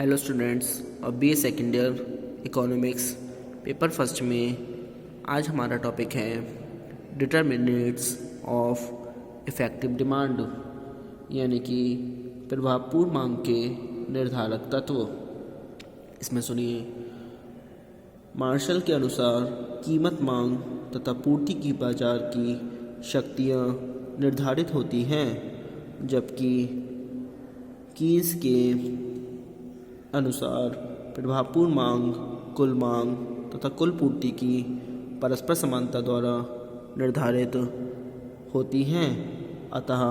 Hello students, अब B A second year economics paper first में आज हमारा टॉपिक है डिटर्मिनेंट्स ऑफ इफ़ेक्टिव डिमांड, यानी कि प्रभावपूर्ण मांग के निर्धारक तत्व। इसमें सुनिए, मार्शल के अनुसार कीमत मांग तथा पूर्ति की बाजार की शक्तियाँ निर्धारित होती हैं, जबकि कीन्स के अनुसार प्रभावपूर्ण मांग कुल मांग तथा कुल पूर्ति की परस्पर समानता द्वारा निर्धारित होती हैं। अतः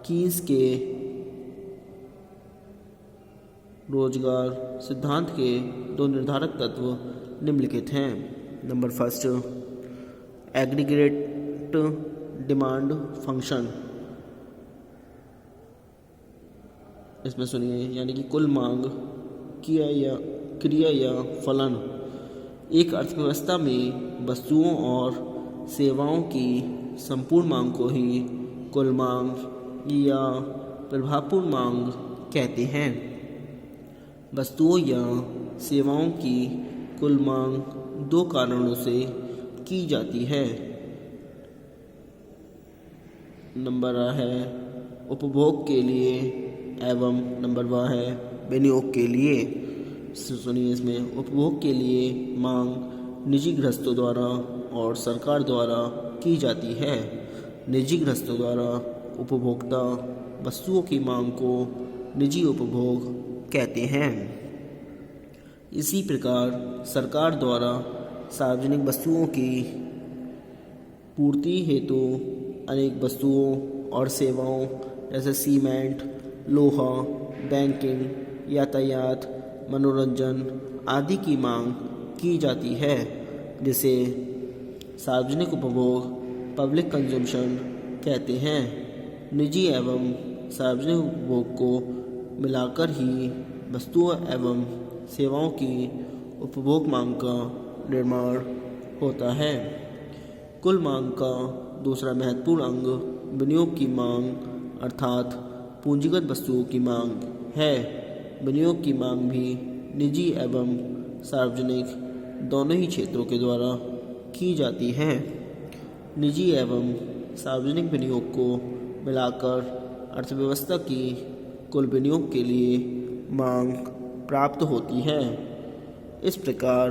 कीन्स के रोजगार सिद्धांत के दो निर्धारक तत्व निम्नलिखित हैं। Number first, aggregate demand function. इसमें सुनिए, यानी कि कुल मांग क्रिया या फलन एक अर्थव्यवस्था में वस्तुओं और सेवाओं की संपूर्ण मांग को ही कुल मांग या प्रभावपूर्ण मांग कहते हैं। वस्तुओं या सेवाओं की कुल मांग दो कारणों से की जाती है। नंबर आ है उपभोग के लिए एवं नंबर वह है विनियोग के लिए। सुनिए, इसमें उपभोग के लिए मांग निजी गृहस्थों द्वारा और सरकार द्वारा की जाती है। निजी गृहस्थों द्वारा उपभोक्ता वस्तुओं की मांग को निजी उपभोग कहते हैं। इसी प्रकार सरकार द्वारा सार्वजनिक वस्तुओं की पूर्ति हेतु अनेक वस्तुओं और सेवाओं जैसे सीमेंट, लोहा, बैंकिंग, यातायात, मनोरंजन आदि की मांग की जाती है, जिसे सार्वजनिक उपभोग पब्लिक कंजम्पशन कहते हैं। निजी एवं सार्वजनिक उपभोग को मिलाकर ही वस्तुओं एवं सेवाओं की उपभोग मांग का निर्माण होता है। कुल मांग का दूसरा महत्वपूर्ण अंग विनियोग की मांग अर्थात पूंजीगत वस्तुओं की मांग है। विनियोग की मांग भी निजी एवं सार्वजनिक दोनों ही क्षेत्रों के द्वारा की जाती है। निजी एवं सार्वजनिक विनियोग को मिलाकर अर्थव्यवस्था की कुल विनियोग के लिए मांग प्राप्त होती है। इस प्रकार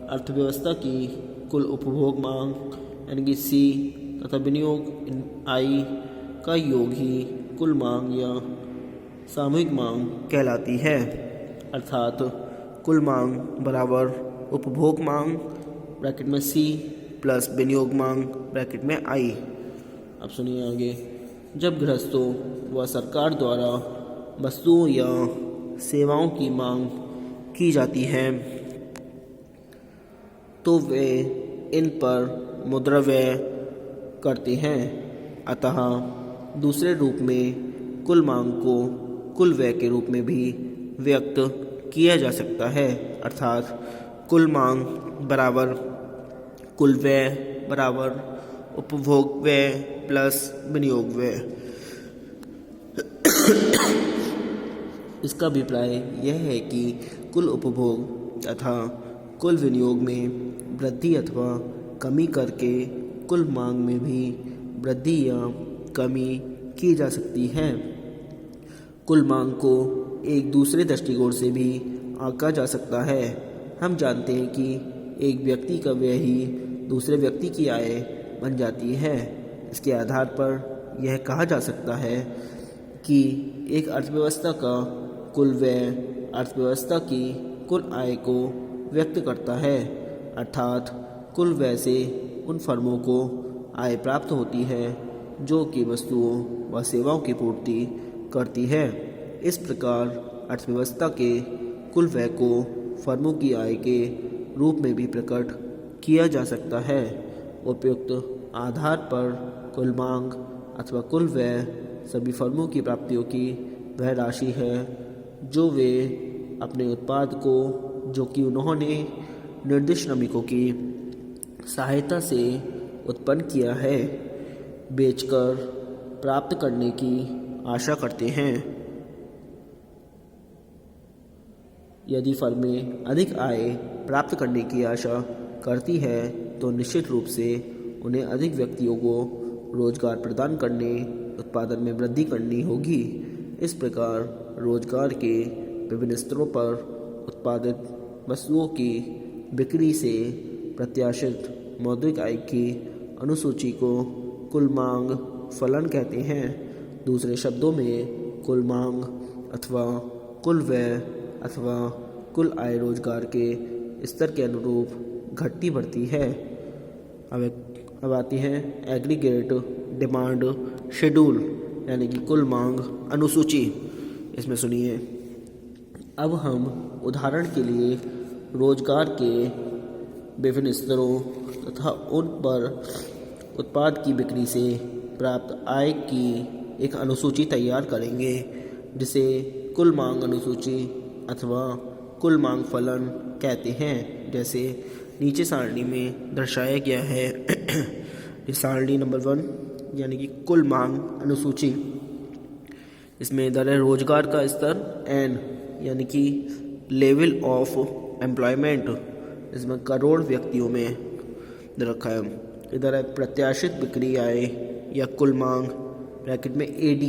अर्थव्यवस्था की कुल उपभोग मांग यानी कि सी तथा विनियोग आई का योग ही कुल मांग या सामूहिक मांग कहलाती है। अर्थात कुल मांग बराबर उपभोग मांग ब्रैकेट में सी प्लस विनियोग मांग ब्रैकेट में आई। अब सुनिए आगे, जब गृहस्थों व सरकार द्वारा वस्तुओं या सेवाओं की मांग की जाती है तो वे इन पर मुद्रा व्यय करते हैं। अतः दूसरे रूप में कुल मांग को कुल व्यय के रूप में भी व्यक्त किया जा सकता है। अर्थात कुल मांग बराबर कुल व्यय बराबर उपभोग व्यय प्लस विनियोग व्यय। इसका अभिप्राय यह है कि कुल उपभोग तथा कुल विनियोग में वृद्धि अथवा कमी करके कुल मांग में भी वृद्धि या कमी की जा सकती है। कुल मांग को एक दूसरे दृष्टिकोण से भी आंका जा सकता है। हम जानते हैं कि एक व्यक्ति का व्यय ही दूसरे व्यक्ति की आय बन जाती है। इसके आधार पर यह कहा जा सकता है कि एक अर्थव्यवस्था का कुल व्यय अर्थव्यवस्था की कुल आय को व्यक्त करता है। अर्थात कुल व्यय से उन फर्मों को आय प्राप्त होती है जो कि वस्तुओं व सेवाओं की पूर्ति करती है। इस प्रकार अर्थव्यवस्था के कुल व्यय को फर्मों की आय के रूप में भी प्रकट किया जा सकता है। उपयुक्त आधार पर कुल मांग अथवा कुल व्यय सभी फर्मों की प्राप्तियों की वह राशि है जो वे अपने उत्पाद को, जो कि उन्होंने निर्दिष्ट श्रमिकों की सहायता से उत्पन्न किया है, बेचकर प्राप्त करने की आशा करते हैं। यदि फर्में अधिक आय प्राप्त करने की आशा करती है तो निश्चित रूप से उन्हें अधिक व्यक्तियों को रोजगार प्रदान करने, उत्पादन में वृद्धि करनी होगी। इस प्रकार रोजगार के विभिन्न स्तरों पर उत्पादित वस्तुओं की बिक्री से प्रत्याशित मौद्रिक आय की अनुसूची को कुल मांग फलन कहते हैं। दूसरे शब्दों में कुल मांग अथवा कुल व्यय अथवा कुल आय रोजगार के स्तर के अनुरूप घटती बढ़ती है। अब आती है एग्रीगेट डिमांड शेड्यूल यानी कि कुल मांग अनुसूची। इसमें सुनिए, अब हम उदाहरण के लिए रोजगार के विभिन्न स्तरों तथा उन पर उत्पाद की बिक्री से प्राप्त आय की एक अनुसूची तैयार करेंगे, जिसे कुल मांग अनुसूची अथवा कुल मांग फलन कहते हैं। जैसे नीचे सारणी में दर्शाया गया है। ये सारणी नंबर 1 यानी कि कुल मांग अनुसूची। इसमें इधर है रोजगार का स्तर N यानी कि लेवल ऑफ एम्प्लॉयमेंट, इसमें करोड़ व्यक्तियों में रखा है। इधर है प्रत्याशित बिक्री आय या कुल मांग ब्रैकेट में AD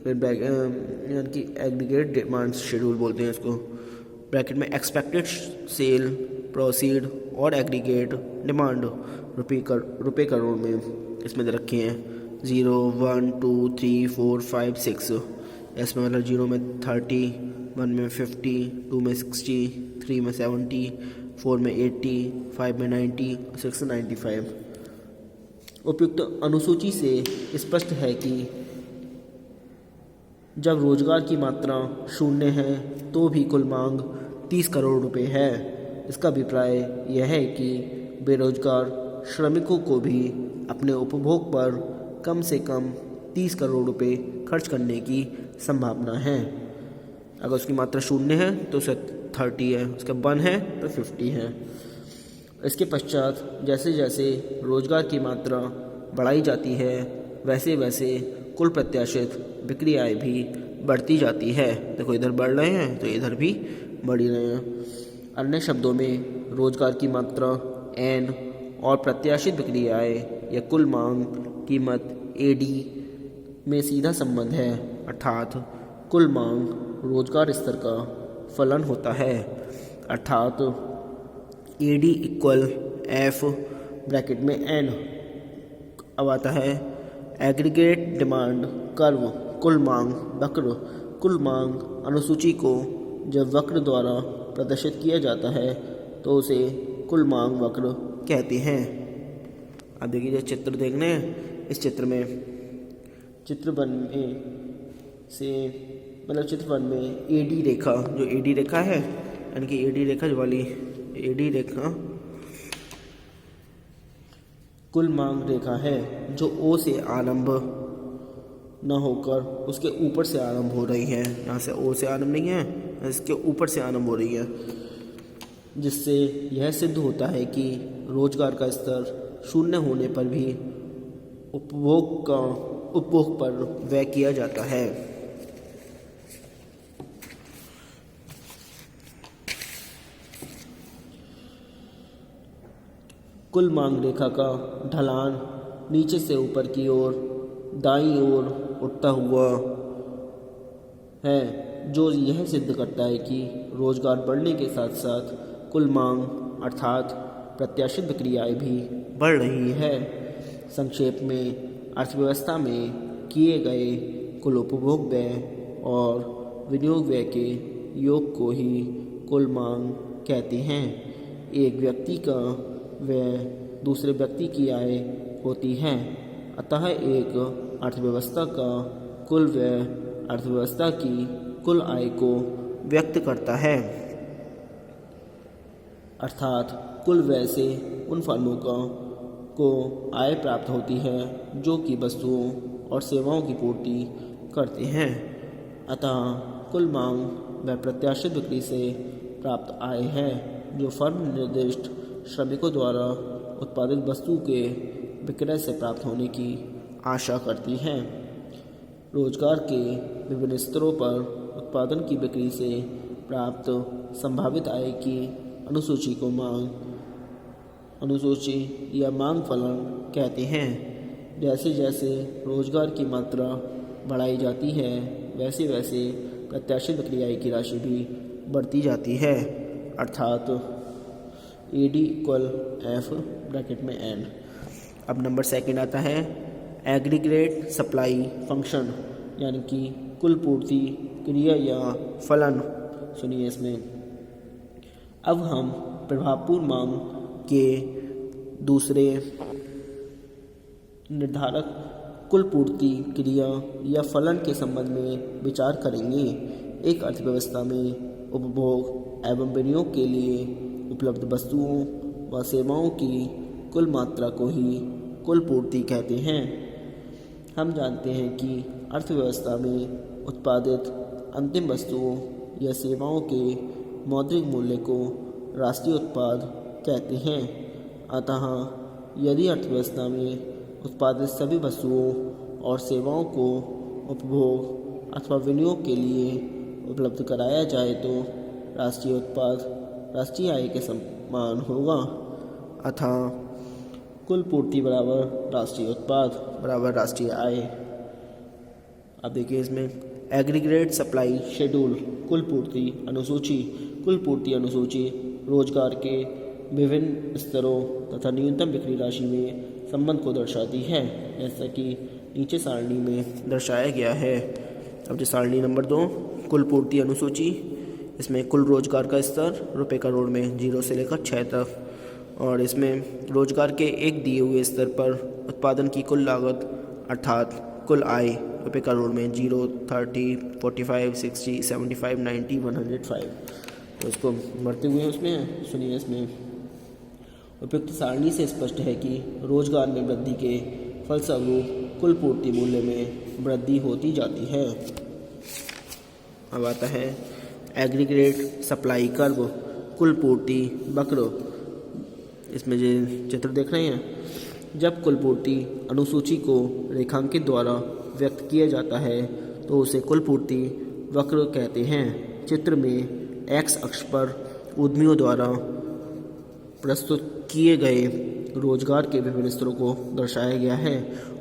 यानी कि एग्रीगेट डिमांड शेड्यूल बोलते हैं इसको, ब्रैकेट में एक्सपेक्टेड सेल प्रोसीड और एग्रीगेट डिमांड रुपये करोड़ में इसमें रखे हैं 0, 1, 2, 3, 4, 5, 6। इसमें मतलब 0 में 30, 1 में 50, 2 में 60, 3 में 70, 4 में 80, 5 में 90, 6 में 95। उपयुक्त अनुसूची से स्पष्ट है कि जब रोजगार की मात्रा 0 है तो भी कुल मांग 30 करोड़ रुपए है। इसका अभिप्राय यह है कि बेरोजगार श्रमिकों को भी अपने उपभोग पर कम से कम 30 करोड़ रुपए खर्च करने की संभावना है। अगर उसकी मात्रा 0 है तो उसे 30 है, उसका 1 है तो 50 है। इसके पश्चात जैसे जैसे रोजगार की मात्रा बढ़ाई जाती है वैसे वैसे कुल प्रत्याशित बिक्री आय भी बढ़ती जाती है। देखो इधर बढ़ रहे हैं तो इधर भी बढ़ ही रहे हैं। अन्य शब्दों में रोजगार की मात्रा N और प्रत्याशित बिक्री आय या कुल मांग कीमत AD में सीधा संबंध है, अर्थात कुल मांग रोजगार स्तर का फलन होता है। अर्थात AD इक्वल F ब्रैकेट में N। अब आता है एग्रीगेट डिमांड कर्व कुल मांग वक्र। कुल मांग अनुसूची को जब वक्र द्वारा प्रदर्शित किया जाता है तो उसे कुल मांग वक्र कहते हैं। अब देखिए जो चित्र देखने हैं, इस चित्र में चित्र 1 में AD रेखा, जो AD रेखा है यानी कि AD रेखा जो वाली AD रेखा कुल मांग रेखा है जो O से आरंभ न होकर उसके ऊपर से आरंभ हो रही है। यहाँ से O से आरंभ नहीं है, इसके ऊपर से आरंभ हो रही है, जिससे यह सिद्ध होता है कि रोजगार का स्तर 0 होने पर भी उपभोग पर व्यय किया जाता है। कुल मांग रेखा का ढलान नीचे से ऊपर की ओर दाईं ओर उठता हुआ है, जो यह सिद्ध करता है कि रोजगार बढ़ने के साथ साथ कुल मांग अर्थात प्रत्याशित बिक्री आय भी बढ़ रही है। संक्षेप में अर्थव्यवस्था में किए गए कुल उपभोग व्यय और विनियोग व्यय के योग को ही कुल मांग कहते हैं। एक व्यक्ति का व्यय दूसरे व्यक्ति की आय होती है, अतः एक अर्थव्यवस्था का कुल व्यय अर्थव्यवस्था की कुल आय को व्यक्त करता है। अर्थात कुल व्यय से उन फर्मों को आय प्राप्त होती है जो कि वस्तुओं और सेवाओं की पूर्ति करते हैं। अतः कुल मांग वह प्रत्याशित बिक्री से प्राप्त आय है जो फर्म निर्दिष्ट श्रमिकों द्वारा उत्पादित वस्तु के विक्रय से प्राप्त होने की आशा करती है। रोजगार के विभिन्न स्तरों पर उत्पादन की बिक्री से प्राप्त संभावित आय की अनुसूची को मांग अनुसूची या मांग फलन कहते हैं। जैसे जैसे रोजगार की मात्रा बढ़ाई जाती है वैसे वैसे प्रत्याशित बिक्री आय की राशि भी बढ़ती जाती है, अर्थात AD इक्वल F ब्रैकेट में N। अब नंबर सेकंड आता है एग्रीगेट सप्लाई फंक्शन, यानी कि कुल पूर्ति क्रिया या फलन। सुनिए इसमें, अब हम प्रभावपूर्ण मांग के दूसरे निर्धारक कुल पूर्ति क्रिया या फलन के संबंध में विचार करेंगे। एक अर्थव्यवस्था में उपभोग एवं विनियोग के लिए उपलब्ध वस्तुओं व सेवाओं की कुल मात्रा को ही कुल पूर्ति कहते हैं। हम जानते हैं कि अर्थव्यवस्था में उत्पादित अंतिम वस्तुओं या सेवाओं के मौद्रिक मूल्य को राष्ट्रीय उत्पाद कहते हैं। अतः यदि अर्थव्यवस्था में उत्पादित सभी वस्तुओं और सेवाओं को उपभोग अथवा विनियोग के लिए उपलब्ध कराया जाए तो राष्ट्रीय उत्पाद राष्ट्रीय आय के समान होगा। अतः कुल पूर्ति बराबर राष्ट्रीय उत्पाद बराबर राष्ट्रीय आय। अब देखिए इसमें एग्रीगेट सप्लाई शेड्यूल कुल पूर्ति अनुसूची। कुल पूर्ति अनुसूची रोजगार के विभिन्न स्तरों तथा न्यूनतम बिक्री राशि में संबंध को दर्शाती है, जैसा कि नीचे सारणी में दर्शाया गया है। अब जो सारणी नंबर 2 कुल पूर्ति अनुसूची, इसमें कुल रोजगार का स्तर रुपये करोड़ में 0 से लेकर 6 तक, और इसमें रोजगार के एक दिए हुए स्तर पर उत्पादन की कुल लागत अर्थात कुल आय रुपये करोड़ में 0, 30, 45, 60, 75, 90, 105। तो इसको बढ़ते हुए उसमें सुनिए इसमें, उपयुक्त सारणी से स्पष्ट है कि रोजगार में वृद्धि के फलस्वरूप कुल पूर्ति मूल्य में वृद्धि होती जाती है। अब आता है एग्रीगेट सप्लाई कर्व कुल पूर्ति वक्र। इसमें जो चित्र देख रहे हैं, जब कुल पूर्ति अनुसूची को रेखांकित द्वारा व्यक्त किया जाता है तो उसे कुल पूर्ति वक्र कहते हैं। चित्र में एक्स अक्ष पर उद्यमियों द्वारा प्रस्तुत किए गए रोजगार के विभिन्न स्तरों को दर्शाया गया है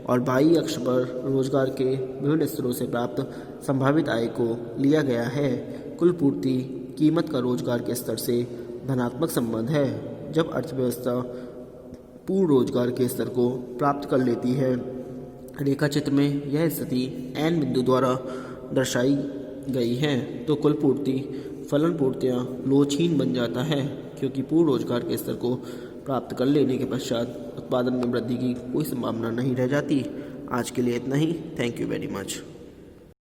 और वाई अक्ष पर रोजगार के विभिन्न स्तरों से प्राप्त संभावित आय को लिया गया है। कुल पूर्ति कीमत का रोजगार के स्तर से धनात्मक संबंध है। जब अर्थव्यवस्था पूर्ण रोजगार के स्तर को प्राप्त कर लेती है, रेखा चित्र में यह स्थिति n बिंदु द्वारा दर्शाई गई है, तो कुल पूर्ति फलन पूर्तियाँ लोचहीन बन जाता है, क्योंकि पूर्ण रोजगार के स्तर को प्राप्त कर लेने के पश्चात उत्पादन में वृद्धि की कोई संभावना नहीं रह जाती। आज के लिए इतना ही। Thank you very much.